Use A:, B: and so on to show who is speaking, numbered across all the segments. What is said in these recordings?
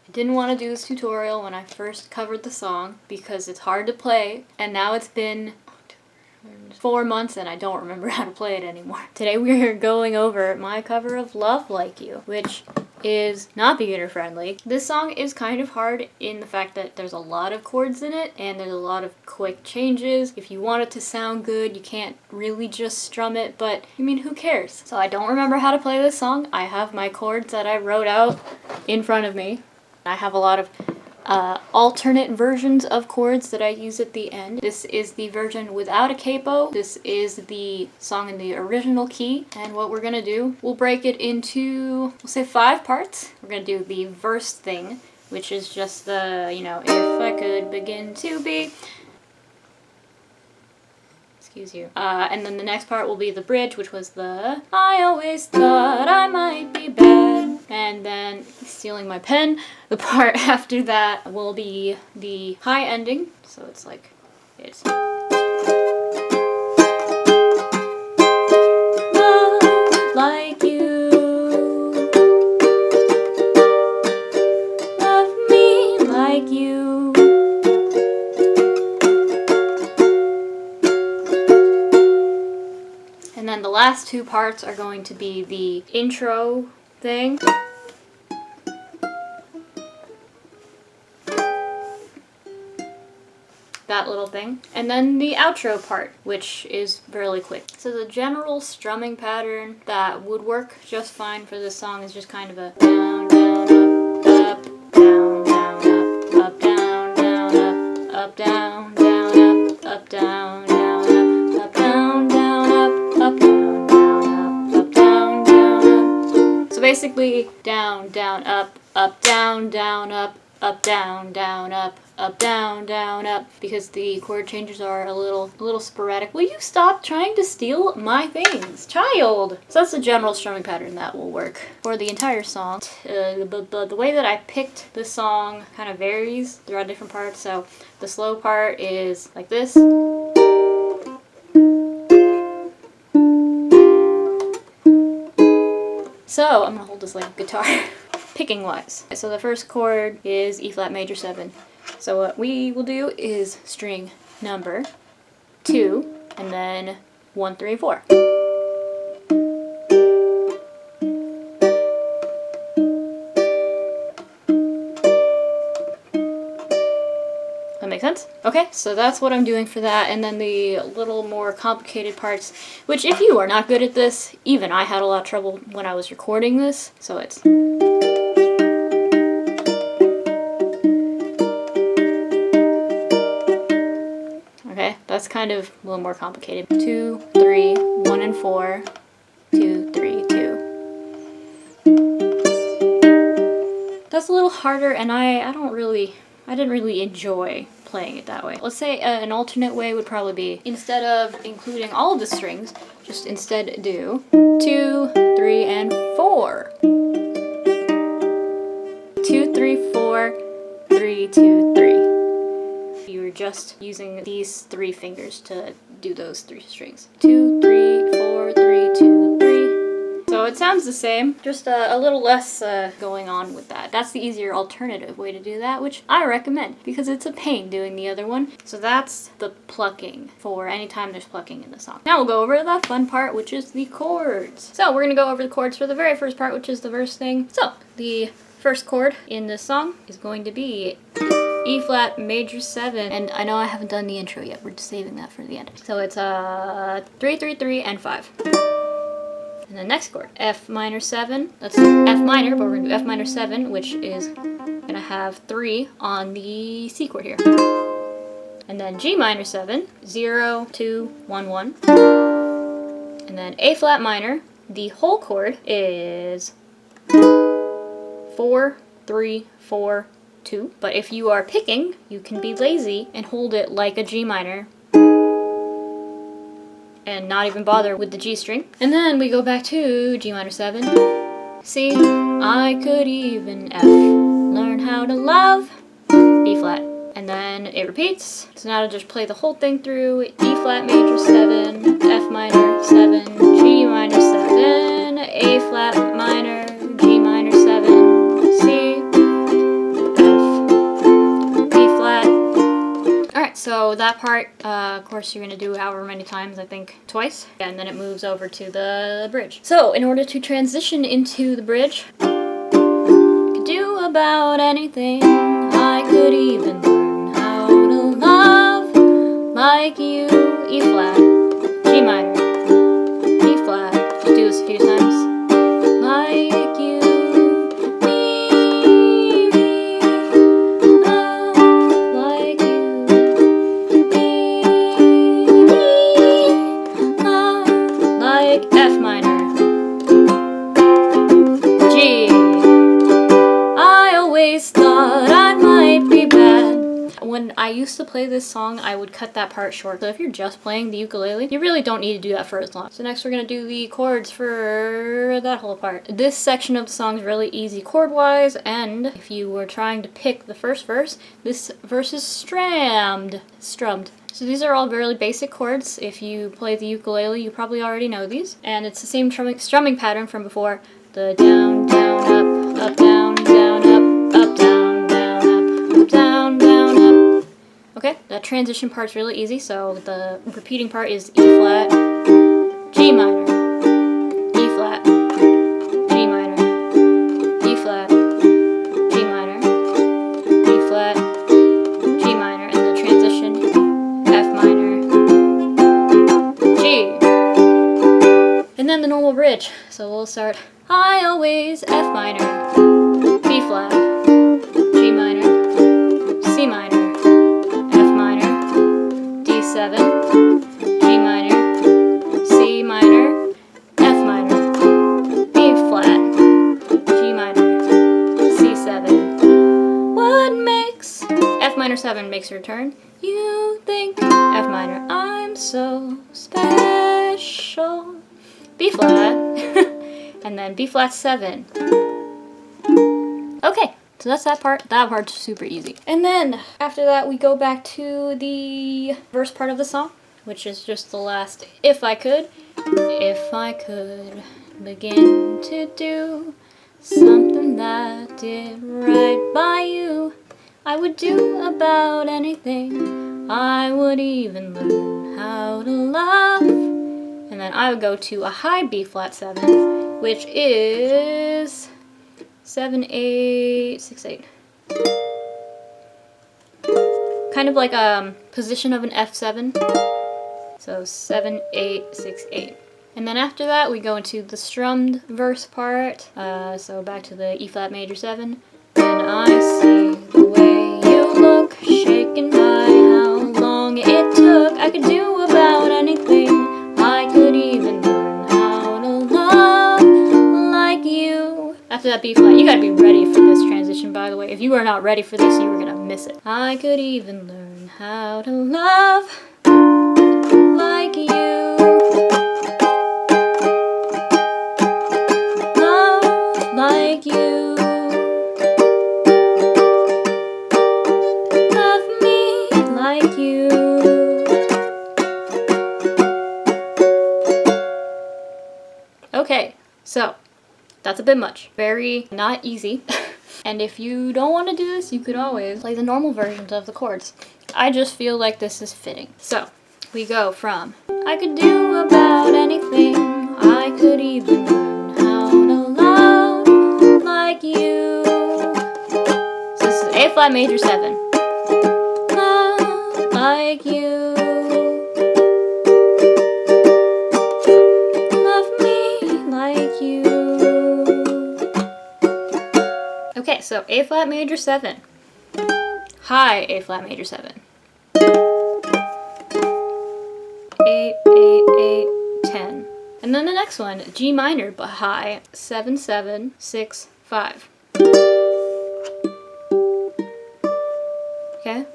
A: I didn't want to do this tutorial when I first covered the song because it's hard to play, and now it's been 4 months and I don't remember how to play it anymore. Today we are going over my cover of Love Like You, which is not beginner friendly. This song is kind of hard in the fact that there's a lot of chords in it and there's a lot of quick changes. If you want it to sound good, you can't really just strum it, but I mean, who cares? So I don't remember how to play this song. I have my chords that I wrote out in front of me. I have a lot of alternate versions of chords that I use at the end. This is the version without a capo. This is the song in the original key. And what we're gonna do, we'll break it into, we'll say 5 parts. We're gonna do the verse thing, which is just the, you know, if I could begin to be. Excuse you. And then the next part will be the bridge, which was the I always thought I might be bad. And then, stealing my pen, the part after that will be the high ending. So it's like, it's love like you, love me like you. And then the last 2 parts are going to be the intro thing. That little thing. And then the outro part, which is fairly quick. So the general strumming pattern that would work just fine for this song is just kind of a down, down, up, down, down, up, down, down, up, down, down, up, down, down, up, down, down, up, down, down, up, down, down, up. So basically, down, down, up, down, down, up, down, down, up, down, up, because the chord changes are a little sporadic. Will you stop trying to steal my things, child? So that's the general strumming pattern that will work for the entire song. The way that I picked the song kind of varies throughout different parts. So the slow part is like this. So I'm gonna hold this like a guitar, picking wise. So the first chord is E flat major 7. So what we will do is string number 2 and then 1, 3, 4. That makes sense? Okay, so that's what I'm doing for that, and then the little more complicated parts, which if you are not good at this, even I had a lot of trouble when I was recording this, so it's... That's kind of a little more complicated. 2, 3, 1 and 4, 2, 3, 2. That's a little harder, and I didn't really enjoy playing it that way. Let's say an alternate way would probably be, instead of including all of the strings, just instead do 2, 3, and 4. 2, 3, 4, 3, 2, 3. You're just using these 3 fingers to do those 3 strings. 2, 3, 4, 3, 2, 3. So it sounds the same, just a little less going on with that. That's the easier alternative way to do that, which I recommend because it's a pain doing the other one. So that's the plucking for anytime there's plucking in the song. Now we'll go over the fun part, which is the chords. So we're gonna go over the chords for the very first part, which is the verse thing. So the first chord in this song is going to be E flat major 7, and I know I haven't done the intro yet, we're just saving that for the end. So it's 3, 3, 3, and 5. And the next chord, F minor 7, that's F minor, but we're gonna do F minor 7, which is gonna have 3 on the C chord here. And then G minor 7, 0, 2, 1, 1. And then A flat minor, the whole chord is 4, 3, 4, 2. But if you are picking, you can be lazy and hold it like a G minor and not even bother with the G string. And then we go back to G minor 7, C, I could even F, learn how to love, B flat. And then it repeats. So now to just play the whole thing through, E flat major 7, F minor 7, G minor 7, A flat minor, G minor 7, C, So that part, of course, you're going to do however many times, I think twice, and then it moves over to the bridge. So in order to transition into the bridge, I could do about anything. I could even learn how to love like you. E flat, G minor, E flat. Just do this a few times. Like you, me, love like you, me, love like F minor, G. I always thought I might be bad. When I used to play this song, I would cut that part short. So if you're just playing the ukulele, you really don't need to do that for as long. So next we're going to do the chords for that whole part. This section of the song is really easy chord-wise, and if you were trying to pick the first verse, this verse is strummed. So these are all very basic chords. If you play the ukulele, you probably already know these. And it's the same strumming pattern from before. The down, down, up, down, down, up, down, down, up, down, down, up. Okay, that transition part's really easy, so the repeating part is E flat, G minor, E flat, G minor, E flat, G minor, E flat, G minor, and the transition F minor, G. And then the normal bridge. So we'll start I always F minor, B flat, G minor, C minor, F minor, D7, G minor, C minor, F minor, B flat, G minor, C7. What makes F minor 7 makes a return? You think F minor, I'm so special. B flat, and then B flat 7. Okay, so that's that part. That part's super easy. And then after that, we go back to the verse part of the song, which is just the last if I could begin to do something that did right by you, I would do about anything. I would even learn how to love. And then I would go to a high B flat 7, which is 7, 8, 6, 8. Kind of like a position of an F7. So 7, 8, 6, 8. And then after that, we go into the strummed verse part. So back to the E flat major 7. When I see the way you look, shaken by how long it took, I could do about anything. I could even learn how to love like you. After that B flat, you gotta be ready for this transition, by the way. If you are not ready for this, you are gonna miss it. I could even learn how to love like you. Love like you. Love me like you. Okay, so that's a bit much. Very not easy. And if you don't want to do this, you could always play the normal versions of the chords. I just feel like this is fitting. So we go from I could do about anything. I could even learn how to love like you. So this is A flat major 7. Love like you. Okay, so A flat major 7, high A flat major 7, 8, 8, 8, 10, and then the next one, G minor but high, 7, 7, 6, 5. Okay.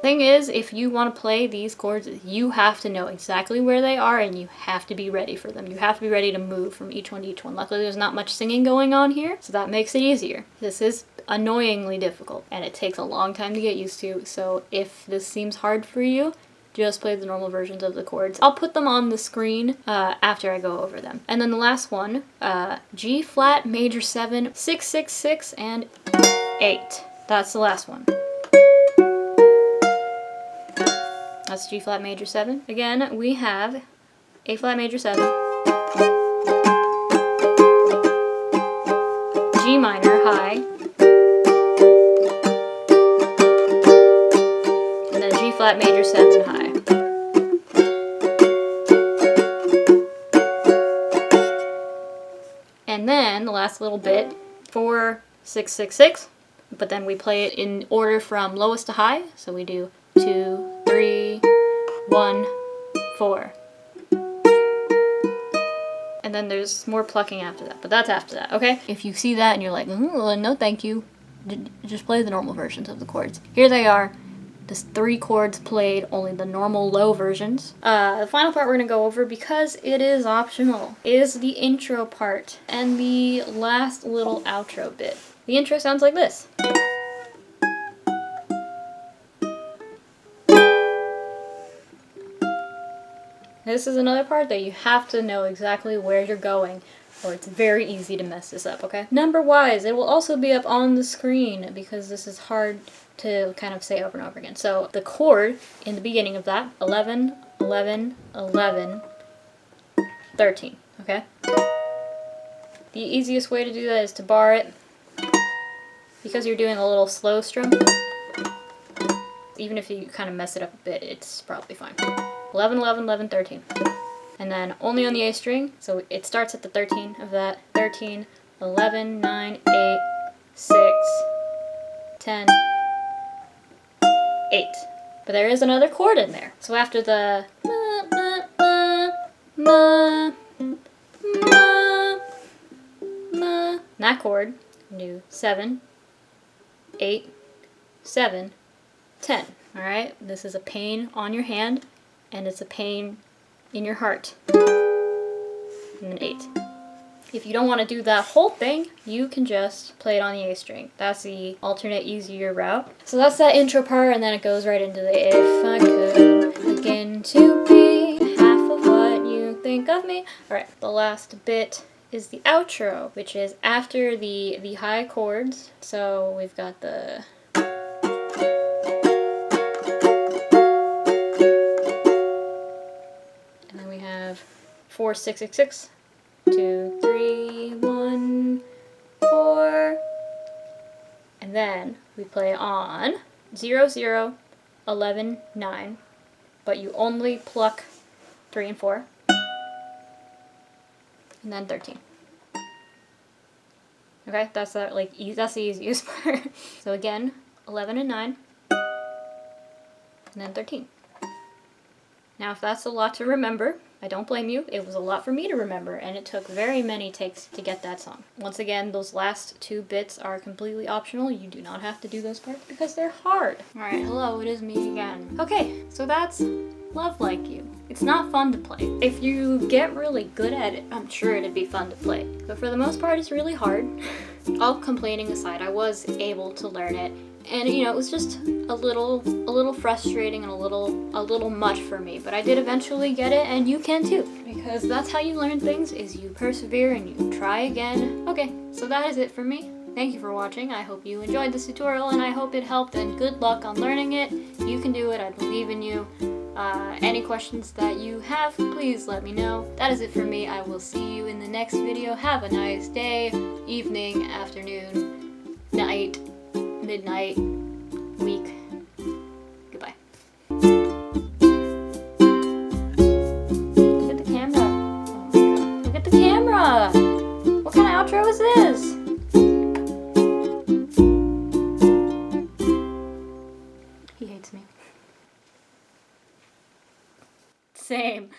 A: Thing is, if you want to play these chords, you have to know exactly where they are and you have to be ready for them. You have to be ready to move from each one to each one. Luckily, there's not much singing going on here, so that makes it easier. This is annoyingly difficult and it takes a long time to get used to, so if this seems hard for you, just play the normal versions of the chords. I'll put them on the screen after I go over them. And then the last one, G flat major 7, 6, 6, 6, and 8. That's the last one. That's G flat major 7. Again, we have A flat major 7, G minor high, and then G flat major 7 high. And then the last little bit, 4, 6, 6, 6, but then we play it in order from lowest to high. So we do 2, 3, 1, 4. And then there's more plucking after that, but that's after that, okay? If you see that and you're like, no thank you, just play the normal versions of the chords. Here they are. There's 3 chords played, only the normal low versions. The final part we're gonna go over, because it is optional, is the intro part and the last little outro bit. The intro sounds like this. This is another part that you have to know exactly where you're going, or it's very easy to mess this up, okay? Number-wise, it will also be up on the screen, because this is hard to kind of say over and over again. So the chord in the beginning of that, 11, 11, 11, 13, okay? The easiest way to do that is to bar it, because you're doing a little slow strum. Even if you kind of mess it up a bit, it's probably fine. 11, 11, 11, 13. And then only on the A string, so it starts at the 13 of that. 13, 11, 9, 8, 6, 10, 8. But there is another chord in there. So after the that chord, you do 7, 8, 7, 10. Alright? This is a pain on your hand, and it's a pain in your heart. And then 8. If you don't want to do that whole thing, you can just play it on the A string. That's the alternate easier route. So that's that intro part, and then it goes right into the if I could begin to be half of what you think of me. Alright, the last bit is the outro, which is after the high chords. So we've got the and then we have 4, 6, 6, 6, 2, 3, 1, 4, and then we play on 0, 0, 11, 9, but you only pluck 3 and 4, and then 13. Okay, that's that, that's the easiest part. So again, 11 and 9, and then 13. Now, if that's a lot to remember, I don't blame you. It was a lot for me to remember, and it took very many takes to get that song. Once again, those last 2 bits are completely optional. You do not have to do those parts because they're hard. Alright, hello, it is me again. Okay, so that's Love Like You. It's not fun to play. If you get really good at it, I'm sure it'd be fun to play. But for the most part, it's really hard. All complaining aside, I was able to learn it. And you know, it was just a little frustrating and a little much for me, but I did eventually get it, and you can too, because that's how you learn things, is you persevere and you try again. Okay, so that is it for me. Thank you for watching. I hope you enjoyed this tutorial, and I hope it helped, and good luck on learning it. You can do it. I believe in you. Any questions that you have, please let me know. That is it for me. I will see you in the next video. Have a nice day, evening, afternoon, night, midnight, week. Goodbye. Look at the camera. Oh my god. Look at the camera! What kind of outro is this? He hates me. Same.